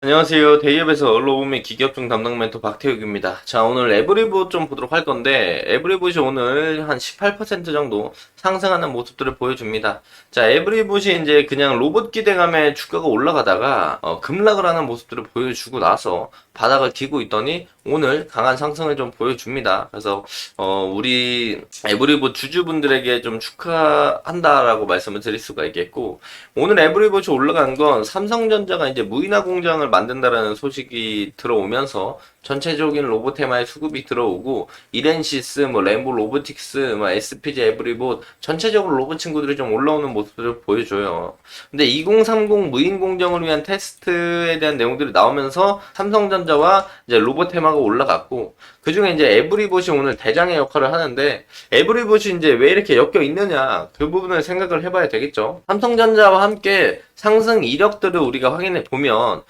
안녕하세요. 대기업에서 언론홈의 기계업종 담당 멘토 박태욱입니다. 자, 오늘 에브리봇 좀 보도록 할 건데, 에브리봇이 오늘 한 18% 정도 상승하는 모습들을 보여줍니다. 자, 에브리봇이 이제 그냥 로봇 기대감에 주가가 올라가다가, 급락을 하는 모습들을 보여주고 나서 바닥을 기고 있더니, 오늘 강한 상승을 좀 보여줍니다. 그래서, 우리 에브리봇 주주분들에게 좀 축하한다라고 말씀을 드릴 수가 있겠고, 오늘 에브리봇이 올라간 건 삼성전자가 이제 무인화 공장을 만든다라는 소식이 들어오면서 전체적인 로봇 테마의 수급이 들어오고 이렌시스, 램보 로보틱스, SPG 에브리봇 전체적으로 로봇 친구들이 좀 올라오는 모습들을 보여줘요. 근데 2030 무인 공정을 위한 테스트에 대한 내용들이 나오면서 삼성전자와 이제 로봇 테마가 올라갔고 그 중에 이제 에브리봇이 오늘 대장의 역할을 하는데 에브리봇이 이제 왜 이렇게 엮여 있느냐 그 부분을 생각을 해봐야 되겠죠. 삼성전자와 함께 상승 이력들을 우리가 확인해 보면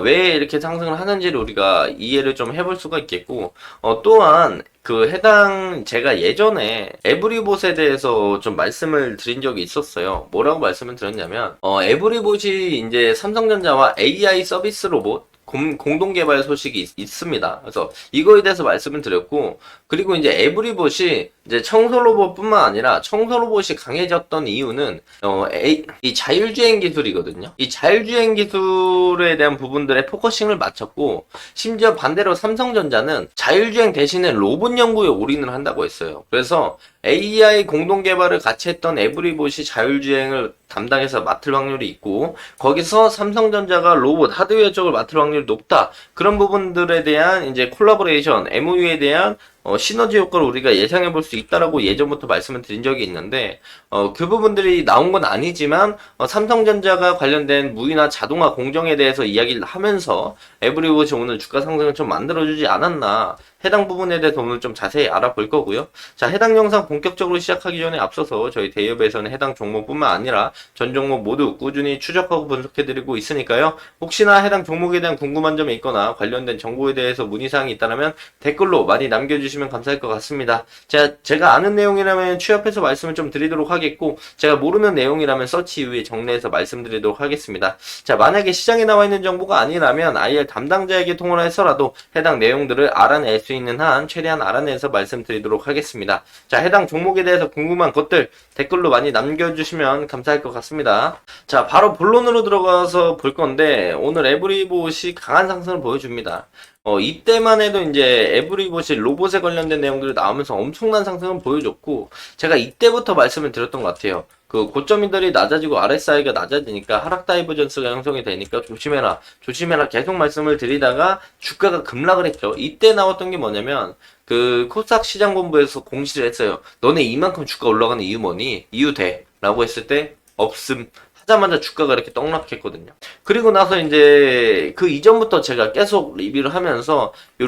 왜 이렇게 상승을 하는지를 우리가 이해를 좀 해볼 수가 있겠고 또한 그 해당 제가 예전에 에브리봇에 대해서 좀 말씀을 드린 적이 있었어요. 뭐라고 말씀을 드렸냐면 에브리봇이 이제 삼성전자와 AI 서비스 로봇 공동 개발 소식이 있습니다. 그래서 이거에 대해서 말씀을 드렸고, 그리고 이제 에브리봇이 이제 청소 로봇뿐만 아니라 청소 로봇이 강해졌던 이유는 이 자율주행 기술이거든요. 이 자율주행 기술에 대한 부분들에 포커싱을 맞췄고, 심지어 반대로 삼성전자는 자율주행 대신에 로봇 연구에 올인을 한다고 했어요. 그래서 AI 공동 개발을 같이 했던 에브리봇이 자율주행을 담당해서 맡을 확률이 있고 거기서 삼성전자가 로봇 하드웨어 쪽을 맡을 확률이 높다. 그런 부분들에 대한 이제 콜라보레이션, MOU에 대한 시너지 효과를 우리가 예상해 볼 수 있다라고 예전부터 말씀을 드린 적이 있는데 그 부분들이 나온 건 아니지만 삼성전자가 관련된 무인화 자동화 공정에 대해서 이야기를 하면서 에브리봇이 오늘 주가 상승을 좀 만들어주지 않았나 해당 부분에 대해서 오늘 좀 자세히 알아볼 거고요. 자, 해당 영상 본격적으로 시작하기 전에 앞서서 저희 대기업에서는 해당 종목뿐만 아니라 전 종목 모두 꾸준히 추적하고 분석해드리고 있으니까요. 혹시나 해당 종목에 대한 궁금한 점이 있거나 관련된 정보에 대해서 문의사항이 있다면 댓글로 많이 남겨주시면 감사할 것 같습니다. 제가 아는 내용이라면 취합해서 말씀을 좀 드리도록 하겠고 제가 모르는 내용이라면 서치 이후에 정리해서 말씀드리도록 하겠습니다. 자, 만약에 시장에 나와 있는 정보가 아니라면 IR 담당자에게 통화를 해서라도 해당 내용들을 알아낼 수 있는 한 최대한 알아내서 말씀드리도록 하겠습니다. 자, 해당 종목에 대해서 궁금한 것들 댓글로 많이 남겨주시면 감사할 것 같습니다. 자, 바로 본론으로 들어가서 볼 건데 오늘 에브리봇이 강한 상승을 보여줍니다. 이때만 해도 이제 에브리봇이 로봇에 관련된 내용들이 나오면서 엄청난 상승을 보여줬고 제가 이때부터 말씀을 드렸던 것 같아요. 그 고점이들이 낮아지고 RSI가 낮아지니까 하락 다이버전스가 형성이 되니까 조심해라 계속 말씀을 드리다가 주가가 급락을 했죠. 이때 나왔던 게 뭐냐면 그 코스닥 시장본부에서 공시를 했어요. 너네 이만큼 주가 올라가는 이유 뭐니? 이유 돼 라고 했을 때 없음 하자마자 주가가 이렇게 떡락했거든요. 그리고 나서 이제 그 이전부터 제가 계속 리뷰를 하면서 이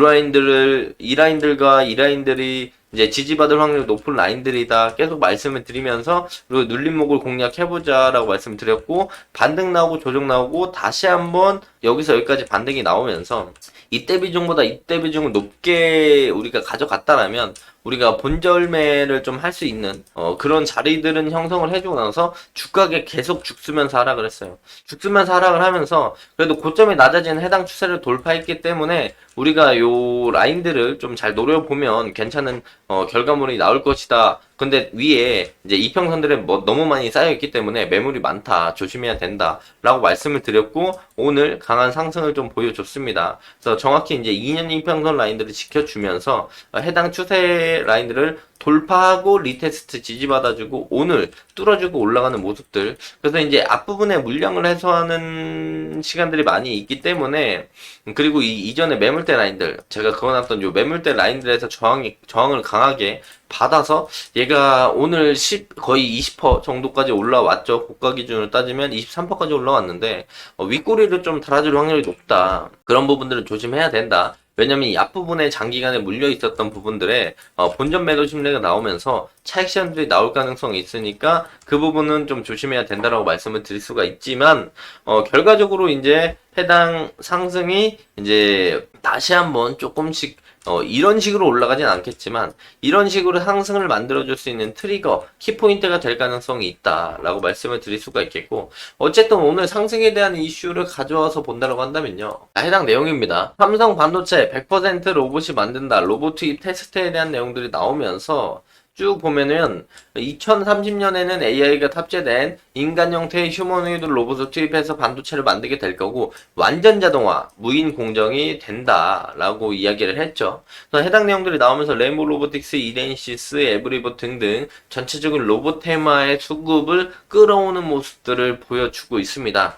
라인들과 이 라인들이 이제 지지받을 확률이 높은 라인들이다 계속 말씀을 드리면서 그리고 눌림목을 공략해보자라고 말씀을 드렸고 반등 나오고 조정 나오고 다시 한번 여기서 여기까지 반등이 나오면서 이때 비중보다 이때 비중을 높게 우리가 가져갔다라면 우리가 본절매를 좀 할 수 있는 그런 자리들은 형성을 해주고 나서 주가가 계속 죽쓰면서 하락을 했어요. 죽쓰면서 하락을 하면서 그래도 고점이 낮아지는 해당 추세를 돌파했기 때문에 우리가 요 라인들을 좀 잘 노려보면 괜찮은 결과물이 나올 것이다. 근데 위에 이제 이평선들에 너무 많이 쌓여있기 때문에 매물이 많다. 조심해야 된다. 라고 말씀을 드렸고 오늘 강한 상승을 좀 보여줬습니다. 그래서 정확히 이제 2년 이평선 라인들을 지켜주면서 해당 추세 라인들을 돌파하고 리테스트 지지받아주고 오늘 뚫어주고 올라가는 모습들 그래서 이제 앞부분에 물량을 해소하는 시간들이 많이 있기 때문에 그리고 이전에 매물대 라인들 제가 그어놨던 요 매물대 라인들에서 저항을 강하게 받아서 얘가 오늘 거의 20% 정도까지 올라왔죠. 고가 기준으로 따지면 23%까지 올라왔는데 윗꼬리를 좀 달아줄 확률이 높다. 그런 부분들은 조심해야 된다. 왜냐면 이 앞부분에 장기간에 물려 있었던 부분들에 본전 매도 심리가 나오면서 차익 시간들이 나올 가능성이 있으니까 그 부분은 좀 조심해야 된다라고 말씀을 드릴 수가 있지만 결과적으로 이제 해당 상승이 이제 다시 한번 조금씩 이런 식으로 올라가진 않겠지만 이런 식으로 상승을 만들어줄 수 있는 트리거, 키포인트가 될 가능성이 있다라고 말씀을 드릴 수가 있겠고, 어쨌든 오늘 상승에 대한 이슈를 가져와서 본다라고 한다면요. 해당 내용입니다. 삼성 반도체 100% 로봇이 만든다. 로봇 투입 테스트에 대한 내용들이 나오면서 쭉 보면은 2030년에는 AI가 탑재된 인간 형태의 휴머노이드 로봇을 투입해서 반도체를 만들게 될 거고 완전 자동화, 무인 공정이 된다라고 이야기를 했죠. 그래서 해당 내용들이 나오면서 레인보우 로보틱스, 이덴시스, 에브리봇 등등 전체적인 로봇 테마의 수급을 끌어오는 모습들을 보여주고 있습니다.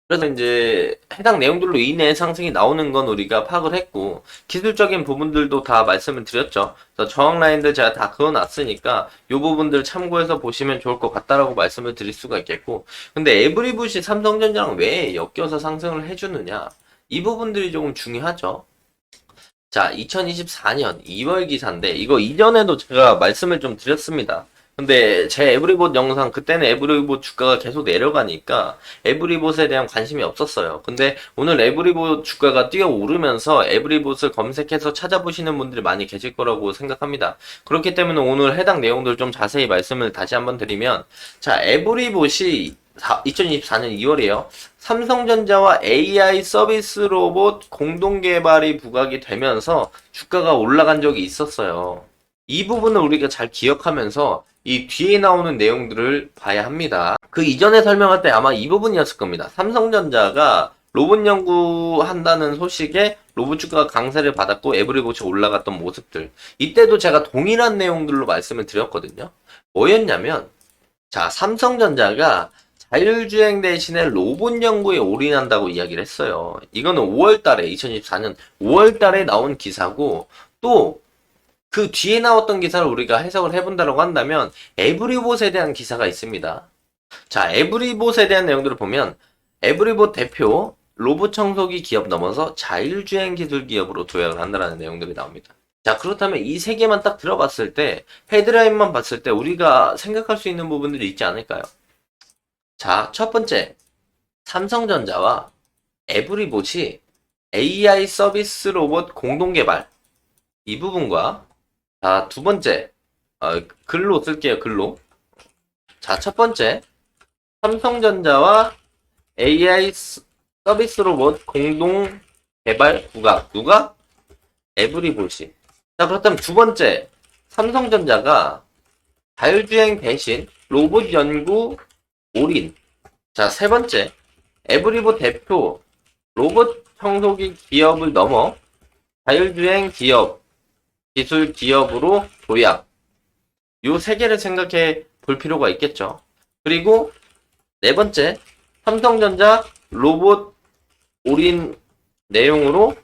그래서 이제 해당 내용들로 인해 상승이 나오는 건 우리가 파악을 했고 기술적인 부분들도 다 말씀을 드렸죠. 그래서 저항 라인들 제가 다 그어놨으니까 이 부분들 참고해서 보시면 좋을 것 같다라고 말씀을 드릴 수가 있겠고, 근데 에브리봇이 삼성전자랑 왜 엮여서 상승을 해주느냐, 이 부분들이 조금 중요하죠. 자, 2024년 2월 기사인데 이거 이전에도 제가 말씀을 좀 드렸습니다. 근데 제 에브리봇 영상, 그때는 에브리봇 주가가 계속 내려가니까 에브리봇에 대한 관심이 없었어요. 근데 오늘 에브리봇 주가가 뛰어오르면서 에브리봇을 검색해서 찾아보시는 분들이 많이 계실 거라고 생각합니다. 그렇기 때문에 오늘 해당 내용들 좀 자세히 말씀을 다시 한번 드리면, 자, 에브리봇이 2024년 2월이에요. 삼성전자와 AI 서비스 로봇 공동 개발이 부각이 되면서 주가가 올라간 적이 있었어요. 이 부분을 우리가 잘 기억하면서 이 뒤에 나오는 내용들을 봐야 합니다. 그 이전에 설명할 때 아마 이 부분이었을 겁니다. 삼성전자가 로봇 연구한다는 소식에 로봇 주가가 강세를 받았고 에브리봇이 올라갔던 모습들. 이때도 제가 동일한 내용들로 말씀을 드렸거든요. 뭐였냐면, 자, 삼성전자가 자율주행 대신에 로봇 연구에 올인한다고 이야기를 했어요. 이거는 5월달에, 2024년 5월달에 나온 기사고, 또 그 뒤에 나왔던 기사를 우리가 해석을 해본다고 한다면 에브리봇에 대한 기사가 있습니다. 자, 에브리봇에 대한 내용들을 보면 에브리봇 대표 로봇 청소기 기업 넘어서 자율주행 기술 기업으로 도약을 한다는 내용들이 나옵니다. 자, 그렇다면 이 세 개만 딱 들어봤을 때, 헤드라인만 봤을 때 우리가 생각할 수 있는 부분들이 있지 않을까요? 자, 첫 번째, 삼성전자와 에브리봇이 AI 서비스 로봇 공동 개발, 이 부분과, 자, 두 번째, 글로 쓸게요, 글로. 자, 첫 번째, 삼성전자와 AI 서비스 로봇 공동 개발 부각. 누가? 에브리봇이. 자, 그렇다면 두 번째, 삼성전자가 자율주행 대신 로봇 연구 올인. 자, 세 번째, 에브리봇 대표 로봇 청소기 기업을 넘어 자율주행 기업, 기술 기업으로 도약. 요 세 개를 생각해 볼 필요가 있겠죠. 그리고 네 번째, 삼성전자 로봇 올인 내용으로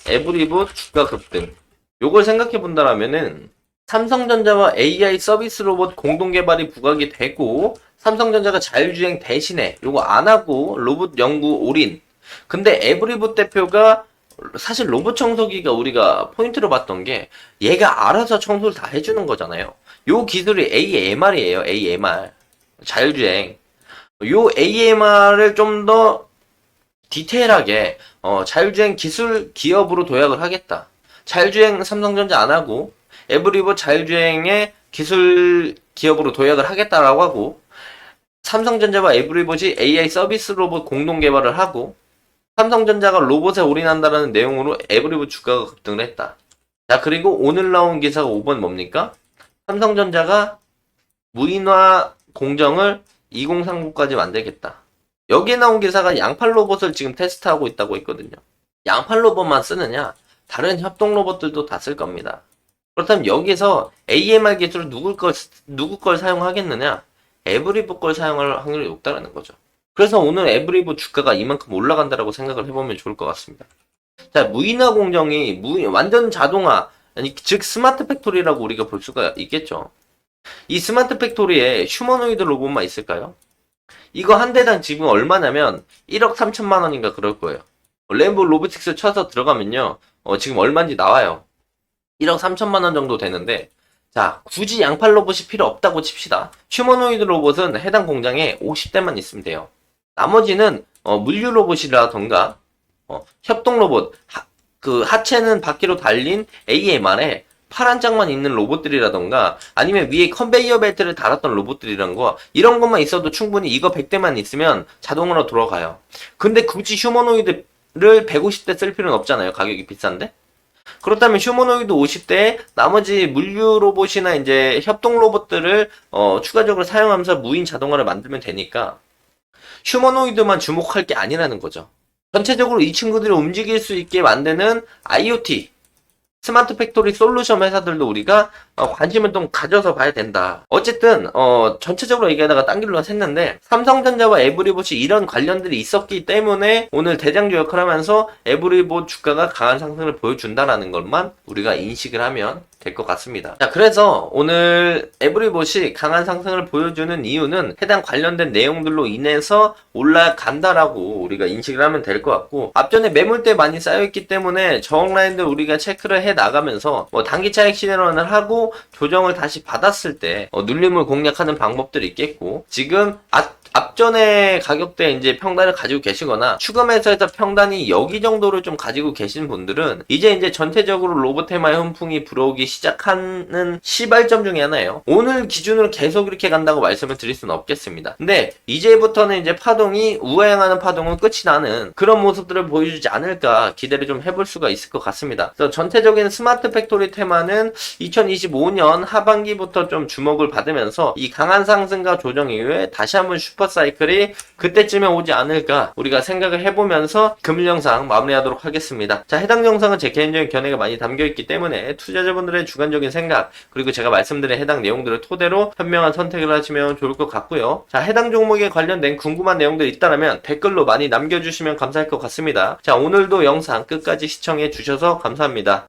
에브리봇 주가 급등. 요걸 생각해 본다라면은 삼성전자와 AI 서비스 로봇 공동 개발이 부각이 되고 삼성전자가 자율주행 대신에 요거 안 하고 로봇 연구 올인. 근데 에브리봇 대표가 사실 로봇 청소기가 우리가 포인트로 봤던 게 얘가 알아서 청소를 다 해주는 거잖아요. 요 기술이 AMR이에요. AMR. 자율주행. 요 AMR을 좀 더 디테일하게 자율주행 기술 기업으로 도약을 하겠다. 자율주행 삼성전자 안 하고 에브리봇 자율주행의 기술 기업으로 도약을 하겠다라고 하고, 삼성전자와 에브리봇이 AI 서비스 로봇 공동 개발을 하고 삼성전자가 로봇에 올인한다는 내용으로 에브리봇 주가가 급등을 했다. 자, 그리고 오늘 나온 기사가 5번 뭡니까? 삼성전자가 무인화 공정을 2039까지 만들겠다. 여기에 나온 기사가 양팔 로봇을 지금 테스트하고 있다고 했거든요. 양팔 로봇만 쓰느냐? 다른 협동 로봇들도 다 쓸 겁니다. 그렇다면 여기서 AMR 기술을 누구 걸 사용하겠느냐? 에브리봇 걸 사용할 확률이 높다라는 거죠. 그래서 오늘 에브리봇 주가가 이만큼 올라간다라고 생각을 해보면 좋을 것 같습니다. 자, 무인화 공정이 완전 자동화, 아니, 즉 스마트 팩토리라고 우리가 볼 수가 있겠죠. 이 스마트 팩토리에 휴머노이드 로봇만 있을까요? 이거 한 대당 지금 얼마냐면 1억 3천만 원인가 그럴 거예요. 레인보우 로보틱스 쳐서 들어가면요, 지금 얼마인지 나와요. 1억 3천만 원 정도 되는데, 자, 굳이 양팔 로봇이 필요 없다고 칩시다. 휴머노이드 로봇은 해당 공장에 50대만 있으면 돼요. 나머지는 물류 로봇이라던가 협동 로봇, 그 하체는 바퀴로 달린 AMR에 파란 짝만 있는 로봇들이라던가 아니면 위에 컨베이어 벨트를 달았던 로봇들이란 거, 이런 것만 있어도 충분히 이거 100대만 있으면 자동으로 돌아가요. 근데 굳이 휴머노이드를 150대 쓸 필요는 없잖아요. 가격이 비싼데. 그렇다면 휴머노이드 50대에 나머지 물류 로봇이나 이제 협동 로봇들을 추가적으로 사용하면서 무인 자동화를 만들면 되니까 휴머노이드만 주목할 게 아니라는 거죠. 전체적으로 이 친구들이 움직일 수 있게 만드는 IoT, 스마트 팩토리 솔루션 회사들도 우리가 관심을 좀 가져서 봐야 된다. 어쨌든 전체적으로 얘기하다가 딴 길로 샜는데, 삼성전자와 에브리봇이 이런 관련들이 있었기 때문에 오늘 대장주 역할을 하면서 에브리봇 주가가 강한 상승을 보여준다라는 것만 우리가 인식을 하면 될 것 같습니다. 자, 그래서 오늘 에브리봇이 강한 상승을 보여주는 이유는 해당 관련된 내용들로 인해서 올라간다라고 우리가 인식을 하면 될 것 같고, 앞전에 매물대 많이 쌓여있기 때문에 저항 라인들 우리가 체크를 해 나가면서 단기 차익 실현을 하고 조정을 다시 받았을 때 눌림을 공략하는 방법들이 있겠고, 지금 앞전에 가격대 이제 평단을 가지고 계시거나 추가 매수해서 평단이 여기 정도를 좀 가지고 계신 분들은 이제 전체적으로 로봇 테마의 훈풍이 불어오기 시작하는 시발점 중에 하나예요. 오늘 기준으로 계속 이렇게 간다고 말씀을 드릴 수는 없겠습니다. 근데 이제부터는 이제 파동이 우회행하는 파동은 끝이 나는 그런 모습들을 보여주지 않을까 기대를 좀 해볼 수가 있을 것 같습니다. 그래서 전체적인 스마트 팩토리 테마는 2025년 하반기부터 좀 주목을 받으면서 이 강한 상승과 조정 이후에 다시 한번 슈퍼사이클이 그때쯤에 오지 않을까 우리가 생각을 해보면서 금일 영상 마무리하도록 하겠습니다. 자, 해당 영상은 제 개인적인 견해가 많이 담겨있기 때문에 투자자분들의 주관적인 생각, 그리고 제가 말씀드린 해당 내용들을 토대로 현명한 선택을 하시면 좋을 것 같고요. 자, 해당 종목에 관련된 궁금한 내용들이 있다면 댓글로 많이 남겨주시면 감사할 것 같습니다. 자, 오늘도 영상 끝까지 시청해 주셔서 감사합니다.